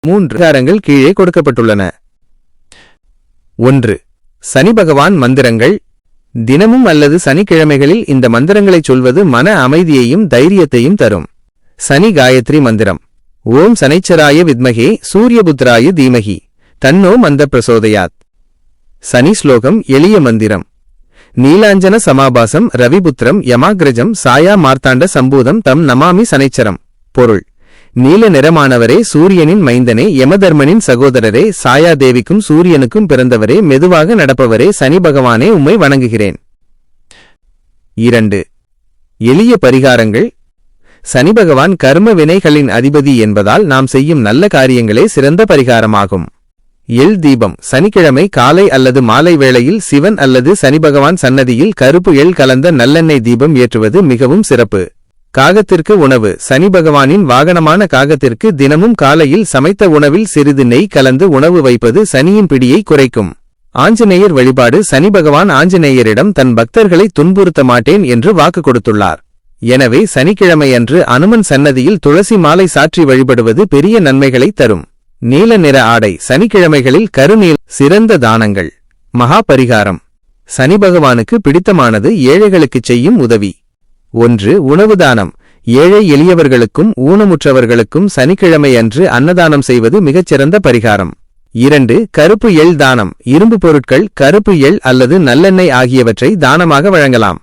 3 பரிகாரங்கள் கீழே கொடுக்கப்பட்டுள்ளன. 1. சனி பகவான் மந்திரங்கள். தினமும் அல்லது சனிக்கிழமைகளில் இந்த மந்திரங்களைச் சொல்வது மன அமைதியையும் தைரியத்தையும் தரும். சனி காயத்ரி மந்திரம். ஓம் சனைச்சராய வித்மகே சூரியபுத்ராய தீமகி தன்னோ மந்த பிரசோதயாத். சனி ஸ்லோகம். எளிய மந்திரம். நீலாஞ்சன சமாபாசம் ரவிபுத்திரம் யமாக்ரஜம் சாயா மார்த்தாண்ட சம்பூதம் தம் நமாமி சனைச்சரம். பொருள்: நீல நிறமானவரே, சூரியனின் மைந்தனே, யமதர்மனின் சகோதரரே, சாயாதேவிக்கும் சூரியனுக்கும் பிறந்தவரே, மெதுவாக நடப்பவரே, சனி பகவானே, உம்மை வணங்குகிறேன். 2. எளிய பரிகாரங்கள். சனி பகவான் கர்ம வினைகளின் அதிபதி என்பதால் நாம் செய்யும் நல்ல காரியங்களே சிறந்த பரிகாரமாகும். எள் தீபம். சனிக்கிழமை காலை அல்லது மாலை வேளையில் சிவன் அல்லது சனி பகவான் சன்னதியில் கருப்பு எள் கலந்த நல்லெண்ணெய் தீபம் ஏற்றுவது மிகவும் சிறப்பு. காகத்திற்கு உணவு. சனி பகவானின் வாகனமான காகத்திற்கு தினமும் காலையில் சமைத்த உணவில் சிறிது நெய் கலந்து உணவு வைப்பது சனியின் பிடியை குறைக்கும். ஆஞ்சநேயர் வழிபாடு. சனி பகவான் ஆஞ்சநேயரிடம் தன் பக்தர்களை துன்புறுத்த மாட்டேன் என்று வாக்கு கொடுத்துள்ளார். எனவே சனிக்கிழமையன்று அனுமன் சன்னதியில் துளசி மாலை சாற்றி வழிபடுவது பெரிய நன்மைகளை தரும். நீல நிற ஆடை. சனிக்கிழமைகளில் கருநீல். சிறந்த தானங்கள். மகா பரிகாரம். சனி பகவானுக்கு பிடித்தமானது ஏழைகளுக்குச் செய்யும் உதவி. 1. உணவு தானம். ஏழை எளியவர்களுக்கும் ஊனமுற்றவர்களுக்கும் சனிக்கிழமை அன்று அன்னதானம் செய்வது மிகச்சிறந்த பரிகாரம். 2. கருப்பு எள் தானம். இரும்பு பொருட்கள், கருப்பு எள் அல்லது நல்லெண்ணெய் ஆகியவற்றை தானமாக வழங்கலாம்.